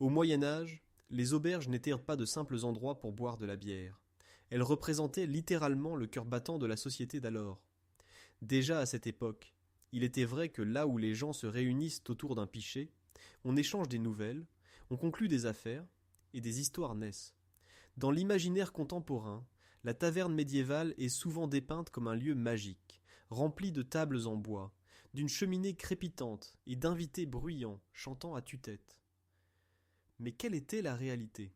Au Moyen Âge, les auberges n'étaient pas de simples endroits pour boire de la bière. Elles représentaient littéralement le cœur battant de la société d'alors. Déjà à cette époque, il était vrai que là où les gens se réunissent autour d'un pichet, on échange des nouvelles, on conclut des affaires, et des histoires naissent. Dans l'imaginaire contemporain, la taverne médiévale est souvent dépeinte comme un lieu magique, rempli de tables en bois, d'une cheminée crépitante et d'invités bruyants chantant à tue-tête. Mais quelle était la réalité?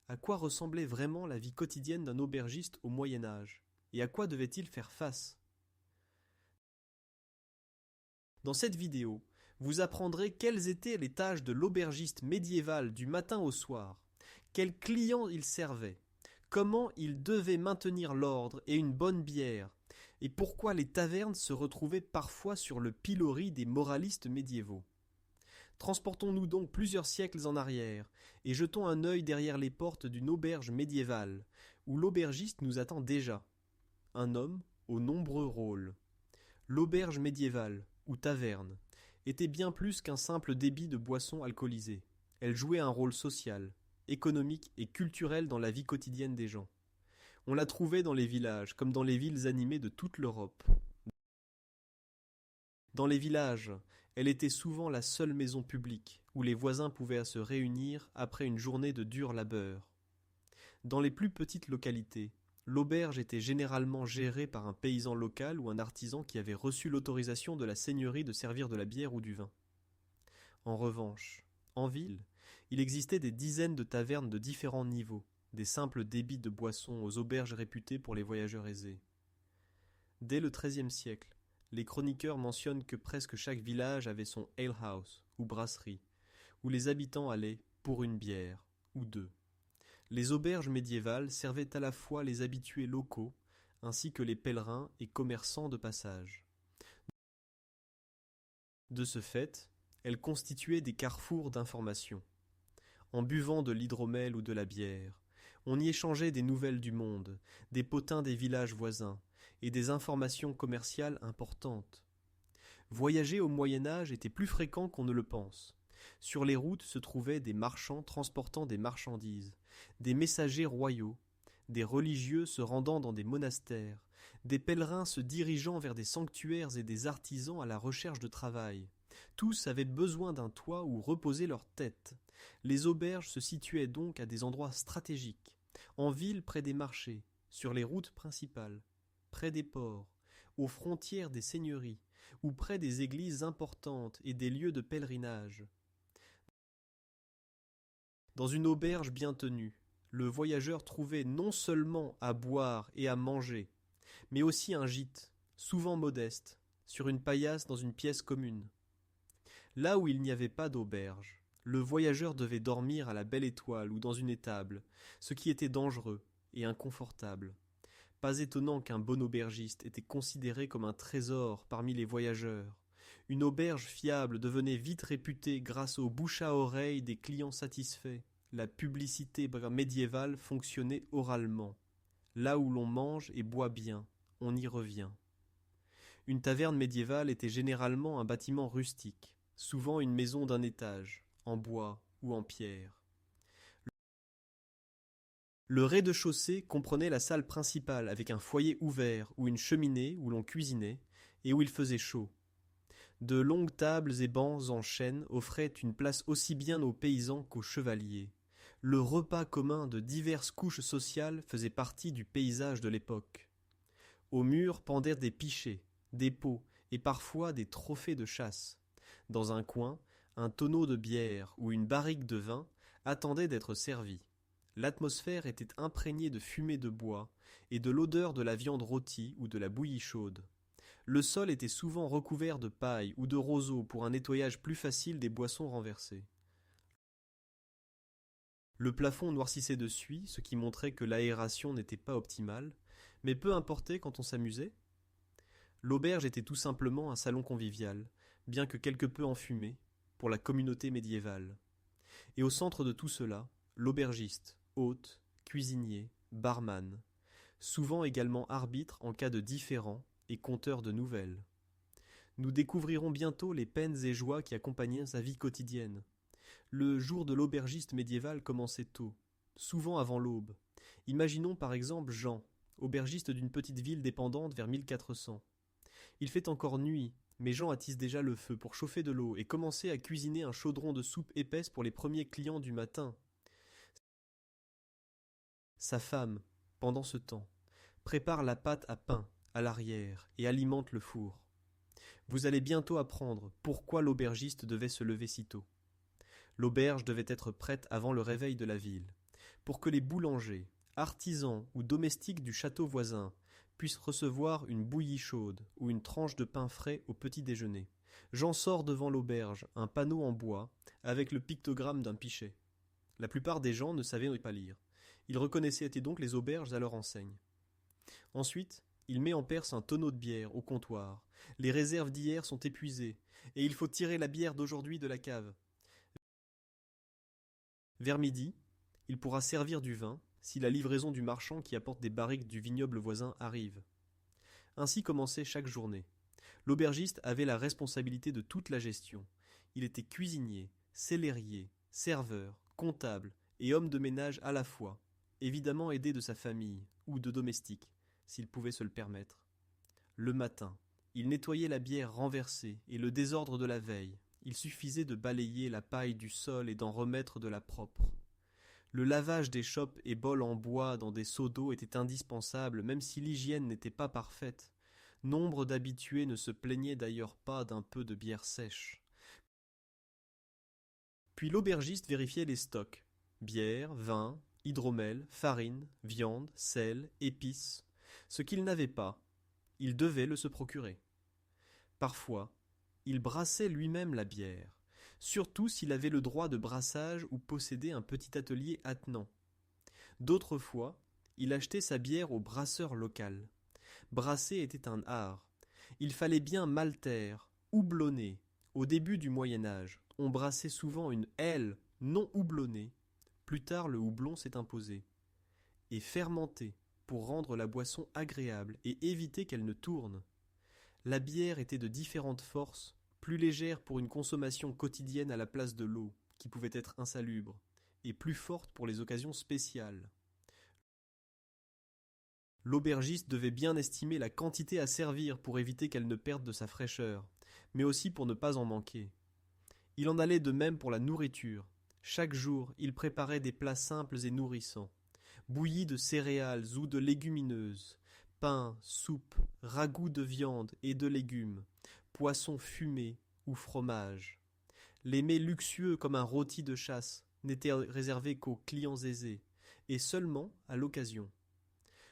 À quoi ressemblait vraiment la vie quotidienne d'un aubergiste au Moyen Âge? Et à quoi devait-il faire face? Dans cette vidéo, vous apprendrez quelles étaient les tâches de l'aubergiste médiéval du matin au soir, quels clients il servait, comment il devait maintenir l'ordre et une bonne bière, et pourquoi les tavernes se retrouvaient parfois sur le pilori des moralistes médiévaux. Transportons-nous donc plusieurs siècles en arrière, et jetons un œil derrière les portes d'une auberge médiévale, où l'aubergiste nous attend déjà. Un homme aux nombreux rôles. L'auberge médiévale, ou taverne, était bien plus qu'un simple débit de boissons alcoolisées. Elle jouait un rôle social, économique et culturel dans la vie quotidienne des gens. On la trouvait dans les villages comme dans les villes animées de toute l'Europe. Dans les villages, elle était souvent la seule maison publique où les voisins pouvaient se réunir après une journée de dur labeur. Dans les plus petites localités, l'auberge était généralement gérée par un paysan local ou un artisan qui avait reçu l'autorisation de la seigneurie de servir de la bière ou du vin. En revanche, en ville, il existait des dizaines de tavernes de différents niveaux, des simples débits de boissons aux auberges réputées pour les voyageurs aisés. Dès le XIIIe siècle, les chroniqueurs mentionnent que presque chaque village avait son alehouse ou brasserie, où les habitants allaient pour une bière ou deux. Les auberges médiévales servaient à la fois les habitués locaux ainsi que les pèlerins et commerçants de passage. De ce fait, elles constituaient des carrefours d'information. En buvant de l'hydromel ou de la bière, on y échangeait des nouvelles du monde, des potins des villages voisins et des informations commerciales importantes. Voyager au Moyen Âge était plus fréquent qu'on ne le pense. Sur les routes se trouvaient des marchands transportant des marchandises, des messagers royaux, des religieux se rendant dans des monastères, des pèlerins se dirigeant vers des sanctuaires et des artisans à la recherche de travail. Tous avaient besoin d'un toit où reposer leur tête. Les auberges se situaient donc à des endroits stratégiques, en ville près des marchés, sur les routes principales, près des ports, aux frontières des seigneuries, ou près des églises importantes et des lieux de pèlerinage. Dans une auberge bien tenue, le voyageur trouvait non seulement à boire et à manger, mais aussi un gîte, souvent modeste, sur une paillasse dans une pièce commune. Là où il n'y avait pas d'auberge, le voyageur devait dormir à la belle étoile ou dans une étable, ce qui était dangereux et inconfortable. Pas étonnant qu'un bon aubergiste était considéré comme un trésor parmi les voyageurs. Une auberge fiable devenait vite réputée grâce au bouche à oreille des clients satisfaits. La publicité médiévale fonctionnait oralement. Là où l'on mange et boit bien, on y revient. Une taverne médiévale était généralement un bâtiment rustique, souvent une maison d'un étage, en bois ou en pierre. Le rez-de-chaussée comprenait la salle principale avec un foyer ouvert ou une cheminée où l'on cuisinait et où il faisait chaud. De longues tables et bancs en chêne offraient une place aussi bien aux paysans qu'aux chevaliers. Le repas commun de diverses couches sociales faisait partie du paysage de l'époque. Aux murs pendaient des pichets, des pots et parfois des trophées de chasse. Dans un coin, un tonneau de bière ou une barrique de vin attendait d'être servi. L'atmosphère était imprégnée de fumée de bois et de l'odeur de la viande rôtie ou de la bouillie chaude. Le sol était souvent recouvert de paille ou de roseaux pour un nettoyage plus facile des boissons renversées. Le plafond noircissait de suie, ce qui montrait que l'aération n'était pas optimale, mais peu importait quand on s'amusait. L'auberge était tout simplement un salon convivial, bien que quelque peu enfumé, pour la communauté médiévale. Et au centre de tout cela, l'aubergiste, hôte, cuisinier, barman, souvent également arbitre en cas de différend et conteur de nouvelles. Nous découvrirons bientôt les peines et joies qui accompagnaient sa vie quotidienne. Le jour de l'aubergiste médiéval commençait tôt, souvent avant l'aube. Imaginons par exemple Jean, aubergiste d'une petite ville dépendante vers 1400. Il fait encore nuit, mais Jean attise déjà le feu pour chauffer de l'eau et commencer à cuisiner un chaudron de soupe épaisse pour les premiers clients du matin. Sa femme, pendant ce temps, prépare la pâte à pain à l'arrière et alimente le four. Vous allez bientôt apprendre pourquoi l'aubergiste devait se lever si tôt. L'auberge devait être prête avant le réveil de la ville, pour que les boulangers, artisans ou domestiques du château voisin puissent recevoir une bouillie chaude ou une tranche de pain frais au petit déjeuner. Jean sort devant l'auberge un panneau en bois avec le pictogramme d'un pichet. La plupart des gens ne savaient pas lire. Ils reconnaissaient donc les auberges à leur enseigne. Ensuite, il met en perce un tonneau de bière au comptoir. Les réserves d'hier sont épuisées, et il faut tirer la bière d'aujourd'hui de la cave. Vers midi, il pourra servir du vin si la livraison du marchand qui apporte des barriques du vignoble voisin arrive. Ainsi commençait chaque journée. L'aubergiste avait la responsabilité de toute la gestion. Il était cuisinier, cellérier, serveur, comptable et homme de ménage à la fois, évidemment aidé de sa famille ou de domestiques, s'il pouvait se le permettre. Le matin, il nettoyait la bière renversée et le désordre de la veille. Il suffisait de balayer la paille du sol et d'en remettre de la propre. Le lavage des chopes et bols en bois dans des seaux d'eau était indispensable, même si l'hygiène n'était pas parfaite. Nombre d'habitués ne se plaignaient d'ailleurs pas d'un peu de bière sèche. Puis l'aubergiste vérifiait les stocks. Bière, vin, hydromel, farine, viande, sel, épices. Ce qu'il n'avait pas, il devait le se procurer. Parfois, il brassait lui-même la bière, surtout s'il avait le droit de brassage ou possédait un petit atelier attenant. D'autres fois, il achetait sa bière au brasseur local. Brasser était un art. Il fallait bien malter, houblonner. Au début du Moyen-Âge, on brassait souvent une aile non houblonnée. Plus tard, le houblon s'est imposé. Et fermenter pour rendre la boisson agréable et éviter qu'elle ne tourne. La bière était de différentes forces, plus légère pour une consommation quotidienne à la place de l'eau, qui pouvait être insalubre, et plus forte pour les occasions spéciales. L'aubergiste devait bien estimer la quantité à servir pour éviter qu'elle ne perde de sa fraîcheur, mais aussi pour ne pas en manquer. Il en allait de même pour la nourriture. Chaque jour, il préparait des plats simples et nourrissants, bouillis de céréales ou de légumineuses, pain, soupe, ragoût de viande et de légumes, poisson fumé ou fromage. Les mets luxueux comme un rôti de chasse n'étaient réservés qu'aux clients aisés, et seulement à l'occasion.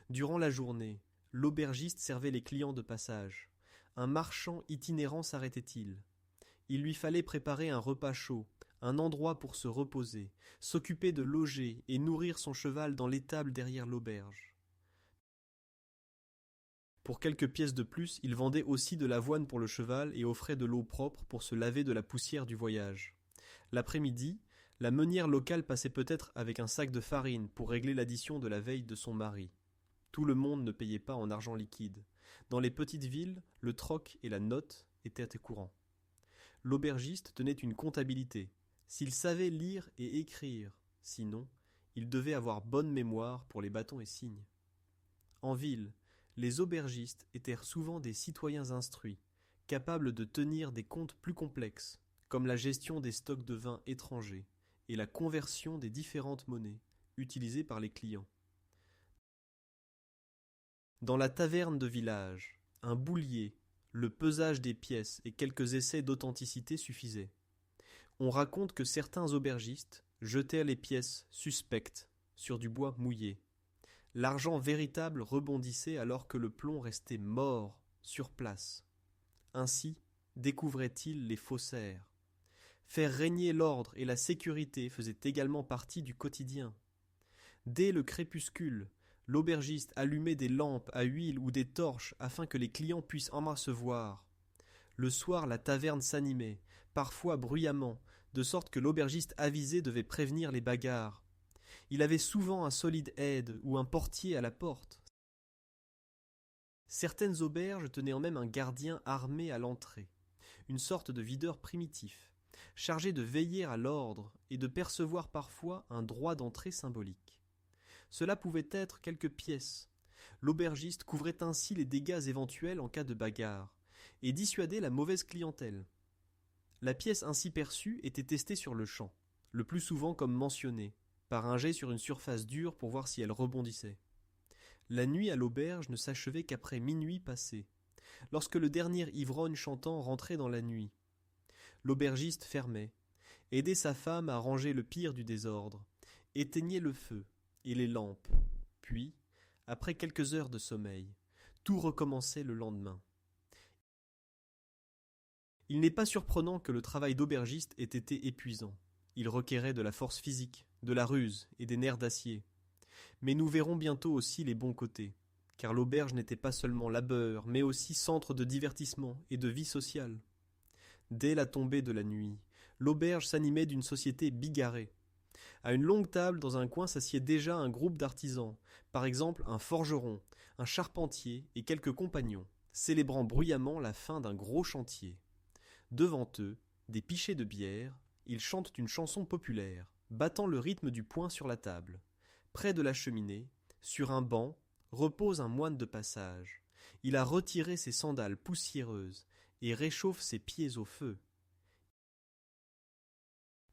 Durant la journée, l'aubergiste servait les clients de passage. Un marchand itinérant s'arrêtait-il. Il lui fallait préparer un repas chaud, un endroit pour se reposer, s'occuper de loger et nourrir son cheval dans l'étable derrière l'auberge. Pour quelques pièces de plus, il vendait aussi de l'avoine pour le cheval et offrait de l'eau propre pour se laver de la poussière du voyage. L'après-midi, la meunière locale passait peut-être avec un sac de farine pour régler l'addition de la veille de son mari. Tout le monde ne payait pas en argent liquide. Dans les petites villes, le troc et la note étaient courants. L'aubergiste tenait une comptabilité. S'il savait lire et écrire, sinon, il devait avoir bonne mémoire pour les bâtons et signes. En ville, les aubergistes étaient souvent des citoyens instruits, capables de tenir des comptes plus complexes, comme la gestion des stocks de vin étrangers et la conversion des différentes monnaies utilisées par les clients. Dans la taverne de village, un boulier, le pesage des pièces et quelques essais d'authenticité suffisaient. On raconte que certains aubergistes jetaient les pièces suspectes sur du bois mouillé. L'argent véritable rebondissait alors que le plomb restait mort sur place. Ainsi découvrait-il les faussaires. Faire régner l'ordre et la sécurité faisait également partie du quotidien. Dès le crépuscule, l'aubergiste allumait des lampes à huile ou des torches afin que les clients puissent en apercevoir. Le soir, la taverne s'animait, parfois bruyamment, de sorte que l'aubergiste avisé devait prévenir les bagarres. Il avait souvent un solide aide ou un portier à la porte. Certaines auberges tenaient même un gardien armé à l'entrée, une sorte de videur primitif, chargé de veiller à l'ordre et de percevoir parfois un droit d'entrée symbolique. Cela pouvait être quelques pièces. L'aubergiste couvrait ainsi les dégâts éventuels en cas de bagarre et dissuadait la mauvaise clientèle. La pièce ainsi perçue était testée sur le champ, le plus souvent comme mentionné, par un jet sur une surface dure pour voir si elle rebondissait. La nuit à l'auberge ne s'achevait qu'après minuit passé, lorsque le dernier ivrogne chantant rentrait dans la nuit. L'aubergiste fermait, aidait sa femme à ranger le pire du désordre, éteignait le feu et les lampes, puis, après quelques heures de sommeil, tout recommençait le lendemain. Il n'est pas surprenant que le travail d'aubergiste ait été épuisant. Il requérait de la force physique, de la ruse et des nerfs d'acier. Mais nous verrons bientôt aussi les bons côtés, car l'auberge n'était pas seulement labeur, mais aussi centre de divertissement et de vie sociale. Dès la tombée de la nuit, l'auberge s'animait d'une société bigarrée. À une longue table dans un coin s'assied déjà un groupe d'artisans, par exemple un forgeron, un charpentier et quelques compagnons, célébrant bruyamment la fin d'un gros chantier. Devant eux, des pichets de bière, ils chantent une chanson populaire, battant le rythme du poing sur la table. Près de la cheminée, sur un banc, repose un moine de passage. Il a retiré ses sandales poussiéreuses et réchauffe ses pieds au feu.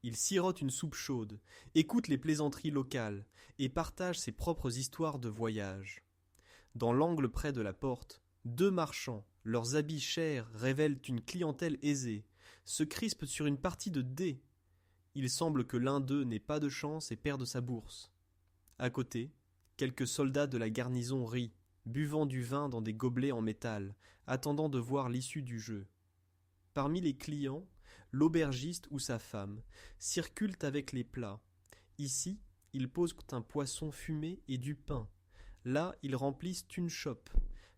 Il sirote une soupe chaude, écoute les plaisanteries locales et partage ses propres histoires de voyage. Dans l'angle près de la porte, deux marchands, leurs habits chers révèlent une clientèle aisée, se crispent sur une partie de dés. Il semble que l'un d'eux n'ait pas de chance et perde sa bourse. À côté, quelques soldats de la garnison rient, buvant du vin dans des gobelets en métal, attendant de voir l'issue du jeu. Parmi les clients, l'aubergiste ou sa femme circulent avec les plats. Ici, ils posent un poisson fumé et du pain. Là, ils remplissent une chope.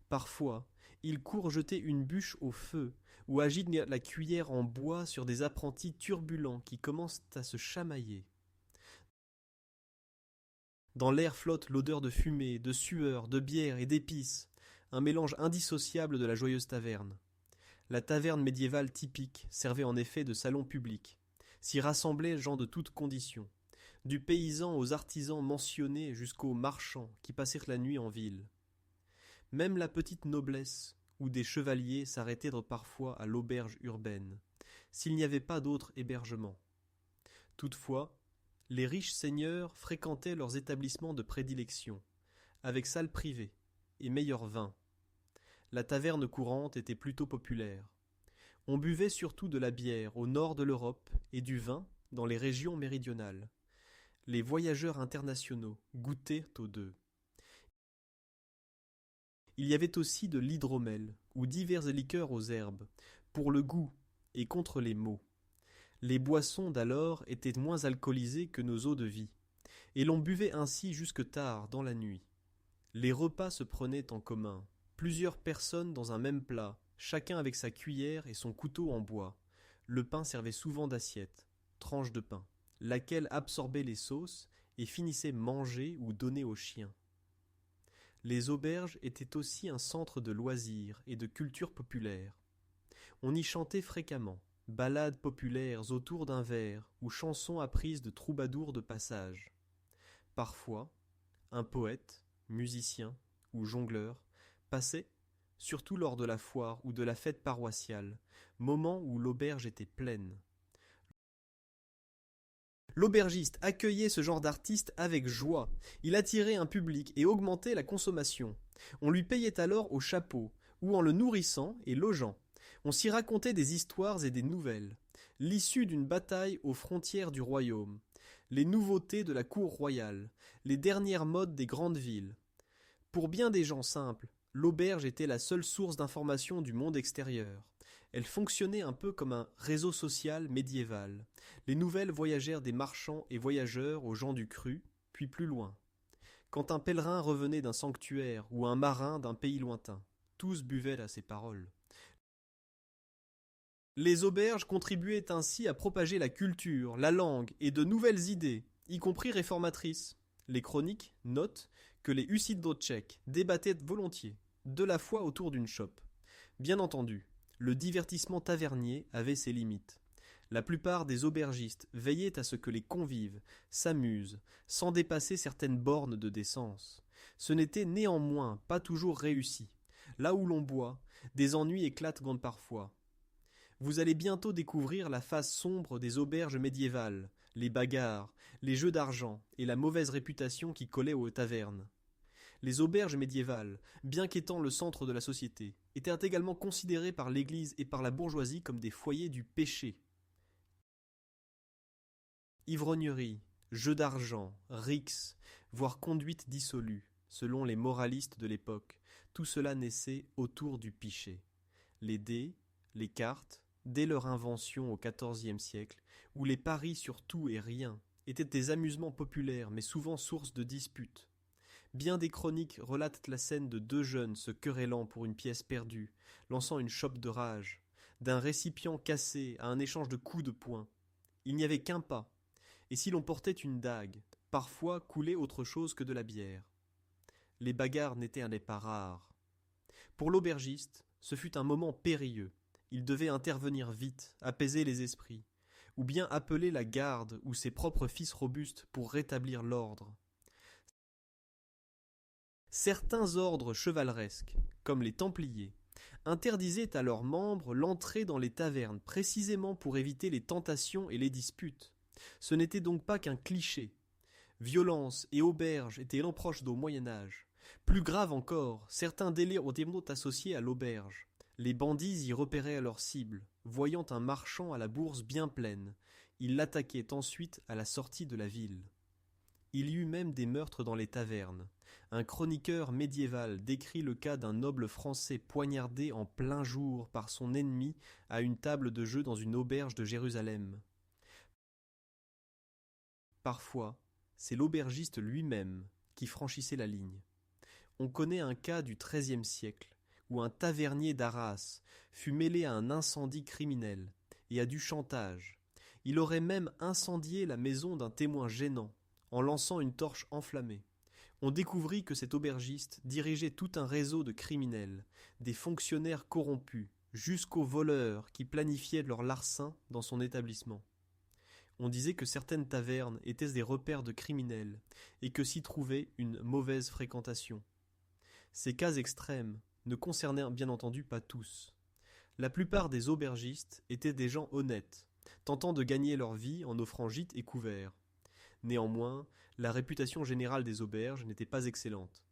Parfois, ils courent jeter une bûche au feu ou agitent la cuillère en bois sur des apprentis turbulents qui commencent à se chamailler. Dans l'air flotte l'odeur de fumée, de sueur, de bière et d'épices, un mélange indissociable de la joyeuse taverne. La taverne médiévale typique servait en effet de salon public. S'y rassemblaient gens de toutes conditions, du paysan aux artisans mentionnés jusqu'aux marchands qui passèrent la nuit en ville. Même la petite noblesse ou des chevaliers s'arrêtaient parfois à l'auberge urbaine, s'il n'y avait pas d'autre hébergement. Toutefois, les riches seigneurs fréquentaient leurs établissements de prédilection, avec salle privée et meilleur vin. La taverne courante était plutôt populaire. On buvait surtout de la bière au nord de l'Europe et du vin dans les régions méridionales. Les voyageurs internationaux goûtaient aux deux. Il y avait aussi de l'hydromel ou diverses liqueurs aux herbes, pour le goût et contre les maux. Les boissons d'alors étaient moins alcoolisées que nos eaux de vie, et l'on buvait ainsi jusque tard dans la nuit. Les repas se prenaient en commun, plusieurs personnes dans un même plat, chacun avec sa cuillère et son couteau en bois. Le pain servait souvent d'assiette, tranche de pain, laquelle absorbait les sauces et finissait mangée ou donnée aux chiens. Les auberges étaient aussi un centre de loisirs et de culture populaire. On y chantait fréquemment, ballades populaires autour d'un verre ou chansons apprises de troubadours de passage. Parfois, un poète, musicien ou jongleur passait, surtout lors de la foire ou de la fête paroissiale, moment où l'auberge était pleine. L'aubergiste accueillait ce genre d'artiste avec joie. Il attirait un public et augmentait la consommation. On lui payait alors au chapeau, ou en le nourrissant et logeant. On s'y racontait des histoires et des nouvelles. L'issue d'une bataille aux frontières du royaume. Les nouveautés de la cour royale. Les dernières modes des grandes villes. Pour bien des gens simples, l'auberge était la seule source d'information du monde extérieur. Elle fonctionnait un peu comme un réseau social médiéval. Les nouvelles voyagèrent des marchands et voyageurs aux gens du cru, puis plus loin. Quand un pèlerin revenait d'un sanctuaire ou un marin d'un pays lointain, tous buvaient à ses paroles. Les auberges contribuaient ainsi à propager la culture, la langue et de nouvelles idées, y compris réformatrices. Les chroniques notent que les Husidotcheks débattaient volontiers, de la foi autour d'une chope. Bien entendu, le divertissement tavernier avait ses limites. La plupart des aubergistes veillaient à ce que les convives s'amusent, sans dépasser certaines bornes de décence. Ce n'était néanmoins pas toujours réussi. Là où l'on boit, des ennuis éclatent parfois. Vous allez bientôt découvrir la face sombre des auberges médiévales, les bagarres, les jeux d'argent et la mauvaise réputation qui collait aux tavernes. Les auberges médiévales, bien qu'étant le centre de la société, étaient également considérées par l'Église et par la bourgeoisie comme des foyers du péché. Ivrognerie, jeux d'argent, rixes, voire conduite dissolue, selon les moralistes de l'époque, tout cela naissait autour du pichet. Les dés, les cartes, dès leur invention au XIVe siècle, où les paris sur tout et rien étaient des amusements populaires mais souvent source de disputes. Bien des chroniques relatent la scène de deux jeunes se querellant pour une pièce perdue, lançant une chope de rage, d'un récipient cassé à un échange de coups de poing. Il n'y avait qu'un pas, et si l'on portait une dague, parfois coulait autre chose que de la bière. Les bagarres n'étaient pas rares. Pour l'aubergiste, ce fut un moment périlleux. Il devait intervenir vite, apaiser les esprits, ou bien appeler la garde ou ses propres fils robustes pour rétablir l'ordre. Certains ordres chevaleresques, comme les Templiers, interdisaient à leurs membres l'entrée dans les tavernes précisément pour éviter les tentations et les disputes. Ce n'était donc pas qu'un cliché. Violence et auberge étaient l'approche d'au Moyen-Âge. Plus grave encore, certains délires ont été associés à l'auberge. Les bandits y repéraient leur cible, voyant un marchand à la bourse bien pleine. Ils l'attaquaient ensuite à la sortie de la ville. Il y eut même des meurtres dans les tavernes. Un chroniqueur médiéval décrit le cas d'un noble français poignardé en plein jour par son ennemi à une table de jeu dans une auberge de Jérusalem. Parfois, c'est l'aubergiste lui-même qui franchissait la ligne. On connaît un cas du XIIIe siècle où un tavernier d'Arras fut mêlé à un incendie criminel et à du chantage. Il aurait même incendié la maison d'un témoin gênant en lançant une torche enflammée. On découvrit que cet aubergiste dirigeait tout un réseau de criminels, des fonctionnaires corrompus, jusqu'aux voleurs qui planifiaient leur larcin dans son établissement. On disait que certaines tavernes étaient des repères de criminels et que s'y trouvait une mauvaise fréquentation. Ces cas extrêmes ne concernaient bien entendu pas tous. La plupart des aubergistes étaient des gens honnêtes, tentant de gagner leur vie en offrant gîtes et couverts. Néanmoins, la réputation générale des auberges n'était pas excellente.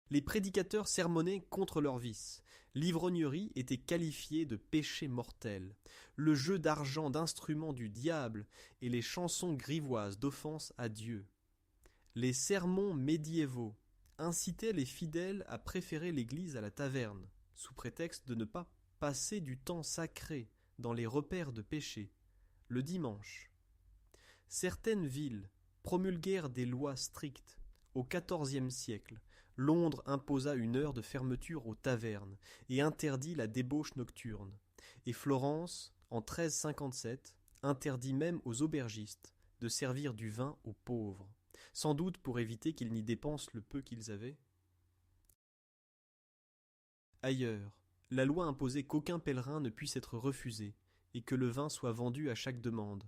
Les prédicateurs sermonnaient contre leurs vices. L'ivrognerie était qualifiée de péché mortel, le jeu d'argent d'instruments du diable et les chansons grivoises d'offense à Dieu. Les sermons médiévaux incitaient les fidèles à préférer l'église à la taverne, sous prétexte de ne pas passer du temps sacré dans les repères de péché, le dimanche. Certaines villes promulguèrent des lois strictes. Au XIVe siècle, Londres imposa une heure de fermeture aux tavernes et interdit la débauche nocturne. Et Florence, en 1357, interdit même aux aubergistes de servir du vin aux pauvres, sans doute pour éviter qu'ils n'y dépensent le peu qu'ils avaient. Ailleurs, la loi imposait qu'aucun pèlerin ne puisse être refusé et que le vin soit vendu à chaque demande.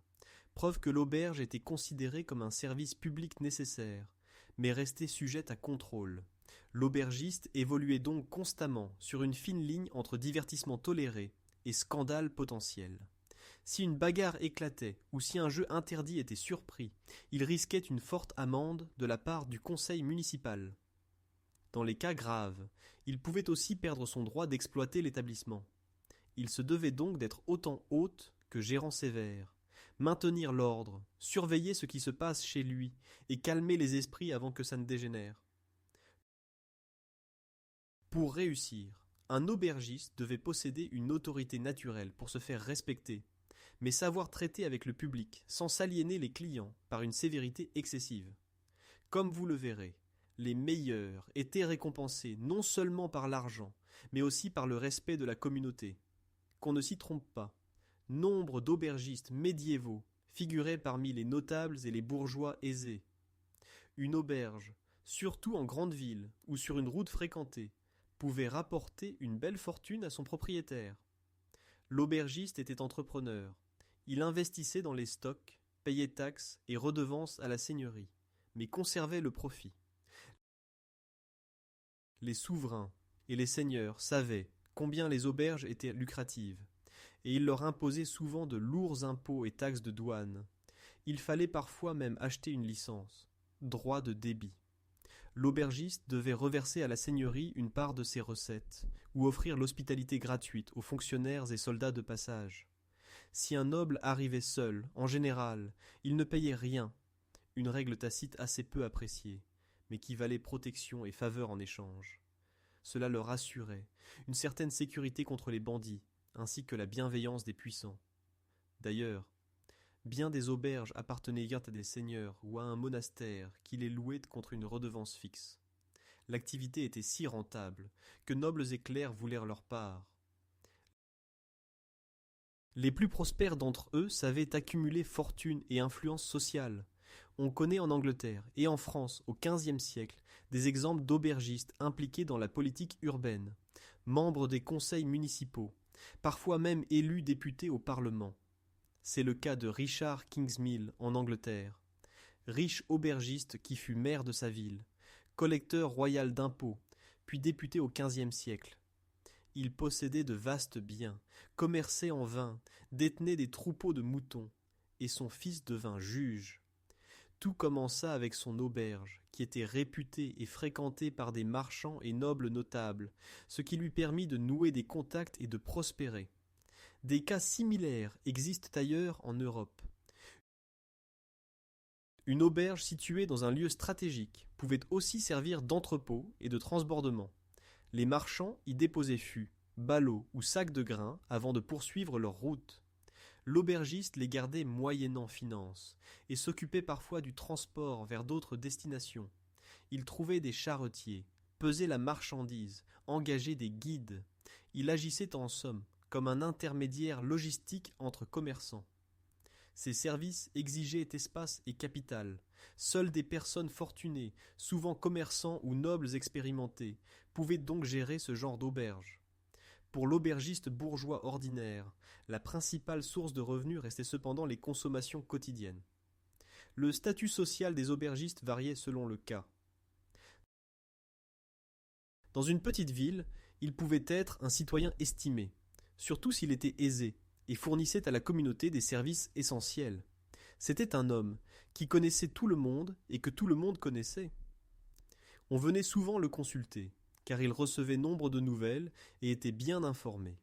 Preuve que l'auberge était considérée comme un service public nécessaire, mais restait sujette à contrôle. L'aubergiste évoluait donc constamment sur une fine ligne entre divertissement toléré et scandale potentiel. Si une bagarre éclatait ou si un jeu interdit était surpris, il risquait une forte amende de la part du conseil municipal. Dans les cas graves, il pouvait aussi perdre son droit d'exploiter l'établissement. Il se devait donc d'être autant hôte que gérant sévère, maintenir l'ordre, surveiller ce qui se passe chez lui et calmer les esprits avant que ça ne dégénère. Pour réussir, un aubergiste devait posséder une autorité naturelle pour se faire respecter, mais savoir traiter avec le public sans s'aliéner les clients par une sévérité excessive. Comme vous le verrez, les meilleurs étaient récompensés non seulement par l'argent, mais aussi par le respect de la communauté. Qu'on ne s'y trompe pas, nombre d'aubergistes médiévaux figuraient parmi les notables et les bourgeois aisés. Une auberge, surtout en grande ville ou sur une route fréquentée, pouvait rapporter une belle fortune à son propriétaire. L'aubergiste était entrepreneur. Il investissait dans les stocks, payait taxes et redevances à la seigneurie, mais conservait le profit. Les souverains et les seigneurs savaient combien les auberges étaient lucratives, et il leur imposait souvent de lourds impôts et taxes de douane. Il fallait parfois même acheter une licence, droit de débit. L'aubergiste devait reverser à la seigneurie une part de ses recettes, ou offrir l'hospitalité gratuite aux fonctionnaires et soldats de passage. Si un noble arrivait seul, en général, il ne payait rien, une règle tacite assez peu appréciée, mais qui valait protection et faveur en échange. Cela leur assurait une certaine sécurité contre les bandits, ainsi que la bienveillance des puissants. D'ailleurs, bien des auberges appartenaient à des seigneurs ou à un monastère qui les louait contre une redevance fixe. L'activité était si rentable que nobles et clercs voulèrent leur part. Les plus prospères d'entre eux savaient accumuler fortune et influence sociale. On connaît en Angleterre et en France au XVe siècle des exemples d'aubergistes impliqués dans la politique urbaine, membres des conseils municipaux, parfois même élus députés au Parlement. C'est le cas de Richard Kingsmill en Angleterre, riche aubergiste qui fut maire de sa ville, collecteur royal d'impôts, puis député au XVe siècle. Il possédait de vastes biens, commerçait en vin, détenait des troupeaux de moutons, et son fils devint juge. Tout commença avec son auberge, qui était réputée et fréquentée par des marchands et nobles notables, ce qui lui permit de nouer des contacts et de prospérer. Des cas similaires existent ailleurs en Europe. Une auberge située dans un lieu stratégique pouvait aussi servir d'entrepôt et de transbordement. Les marchands y déposaient fûts, ballots ou sacs de grains avant de poursuivre leur route. L'aubergiste les gardait moyennant finance et s'occupait parfois du transport vers d'autres destinations. Il trouvait des charretiers, pesait la marchandise, engageait des guides. Il agissait en somme comme un intermédiaire logistique entre commerçants. Ses services exigeaient espace et capital. Seules des personnes fortunées, souvent commerçants ou nobles expérimentés, pouvaient donc gérer ce genre d'auberge. Pour l'aubergiste bourgeois ordinaire, la principale source de revenus restait cependant les consommations quotidiennes. Le statut social des aubergistes variait selon le cas. Dans une petite ville, il pouvait être un citoyen estimé, surtout s'il était aisé, et fournissait à la communauté des services essentiels. C'était un homme qui connaissait tout le monde et que tout le monde connaissait. On venait souvent le consulter, car il recevait nombre de nouvelles et était bien informé.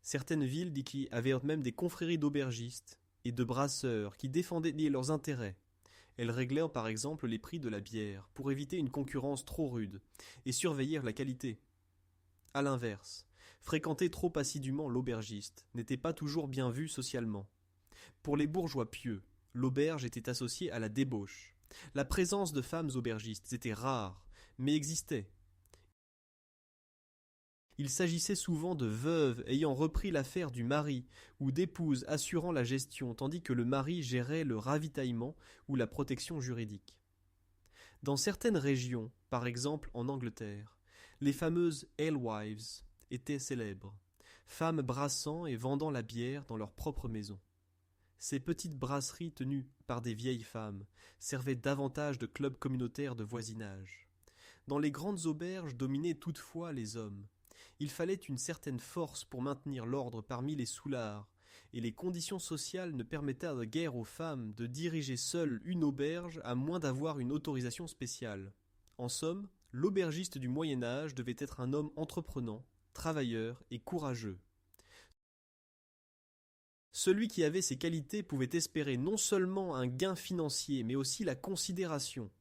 Certaines villes avaient même des confréries d'aubergistes et de brasseurs qui défendaient leurs intérêts. Elles réglaient par exemple les prix de la bière pour éviter une concurrence trop rude et surveillèrent la qualité. À l'inverse, fréquenter trop assidûment l'aubergiste n'était pas toujours bien vu socialement. Pour les bourgeois pieux, l'auberge était associée à la débauche. La présence de femmes aubergistes était rare, mais existait. Il s'agissait souvent de veuves ayant repris l'affaire du mari ou d'épouses assurant la gestion tandis que le mari gérait le ravitaillement ou la protection juridique. Dans certaines régions, par exemple en Angleterre, les fameuses alewives étaient célèbres, femmes brassant et vendant la bière dans leur propre maison. Ces petites brasseries tenues par des vieilles femmes servaient davantage de clubs communautaires de voisinage. Dans les grandes auberges dominaient toutefois les hommes. Il fallait une certaine force pour maintenir l'ordre parmi les soulards, et les conditions sociales ne permettaient guère aux femmes de diriger seules une auberge à moins d'avoir une autorisation spéciale. En somme, l'aubergiste du Moyen Âge devait être un homme entreprenant, travailleur et courageux. Celui qui avait ces qualités pouvait espérer non seulement un gain financier, mais aussi la considération.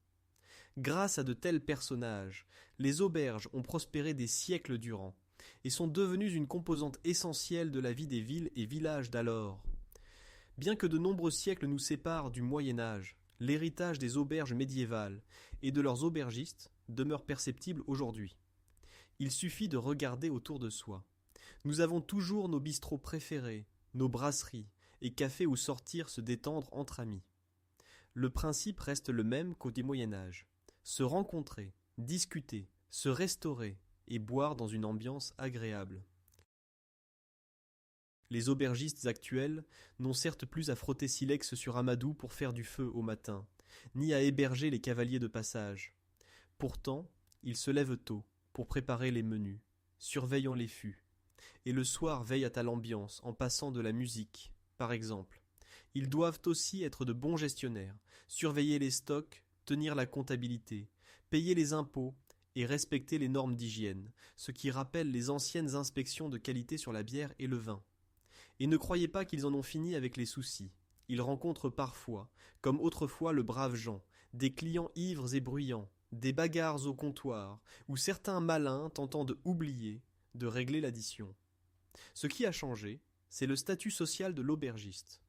Grâce à de tels personnages, les auberges ont prospéré des siècles durant et sont devenues une composante essentielle de la vie des villes et villages d'alors. Bien que de nombreux siècles nous séparent du Moyen Âge, l'héritage des auberges médiévales et de leurs aubergistes demeure perceptible aujourd'hui. Il suffit de regarder autour de soi. Nous avons toujours nos bistrots préférés, nos brasseries et cafés où sortir se détendre entre amis. Le principe reste le même qu'au Moyen Âge. Se rencontrer, discuter, se restaurer et boire dans une ambiance agréable. Les aubergistes actuels n'ont certes plus à frotter silex sur Amadou pour faire du feu au matin, ni à héberger les cavaliers de passage. Pourtant, ils se lèvent tôt pour préparer les menus, surveillant les fûts, et le soir veillent à l'ambiance en passant de la musique, par exemple. Ils doivent aussi être de bons gestionnaires, surveiller les stocks, tenir la comptabilité, payer les impôts et respecter les normes d'hygiène, ce qui rappelle les anciennes inspections de qualité sur la bière et le vin. Et ne croyez pas qu'ils en ont fini avec les soucis. Ils rencontrent parfois, comme autrefois le brave Jean, des clients ivres et bruyants, des bagarres au comptoir, ou certains malins tentant de oublier, de régler l'addition. Ce qui a changé, c'est le statut social de l'aubergiste.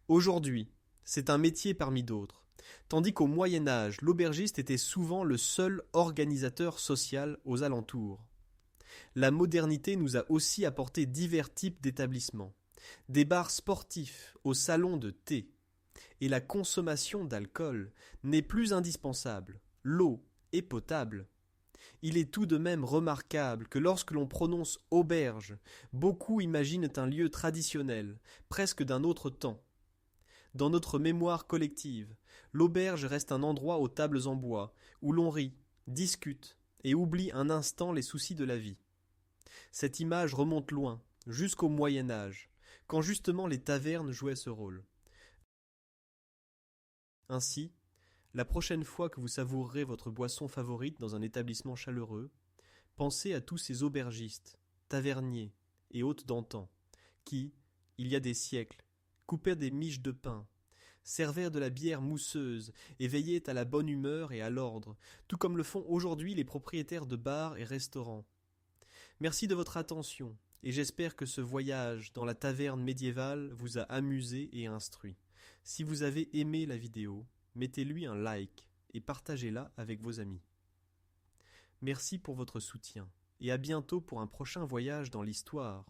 Aujourd'hui, c'est un métier parmi d'autres, tandis qu'au Moyen Âge, l'aubergiste était souvent le seul organisateur social aux alentours. La modernité nous a aussi apporté divers types d'établissements, des bars sportifs aux salons de thé, et la consommation d'alcool n'est plus indispensable, l'eau est potable. Il est tout de même remarquable que lorsque l'on prononce auberge, beaucoup imaginent un lieu traditionnel, presque d'un autre temps. Dans notre mémoire collective, l'auberge reste un endroit aux tables en bois, où l'on rit, discute et oublie un instant les soucis de la vie. Cette image remonte loin, jusqu'au Moyen Âge, quand justement les tavernes jouaient ce rôle. Ainsi, la prochaine fois que vous savourerez votre boisson favorite dans un établissement chaleureux, pensez à tous ces aubergistes, taverniers et hôtes d'antan, qui, il y a des siècles, coupaient des miches de pain, servaient de la bière mousseuse et veillaient à la bonne humeur et à l'ordre, tout comme le font aujourd'hui les propriétaires de bars et restaurants. Merci de votre attention, et j'espère que ce voyage dans la taverne médiévale vous a amusé et instruit. Si vous avez aimé la vidéo, mettez-lui un like et partagez-la avec vos amis. Merci pour votre soutien, et à bientôt pour un prochain voyage dans l'histoire.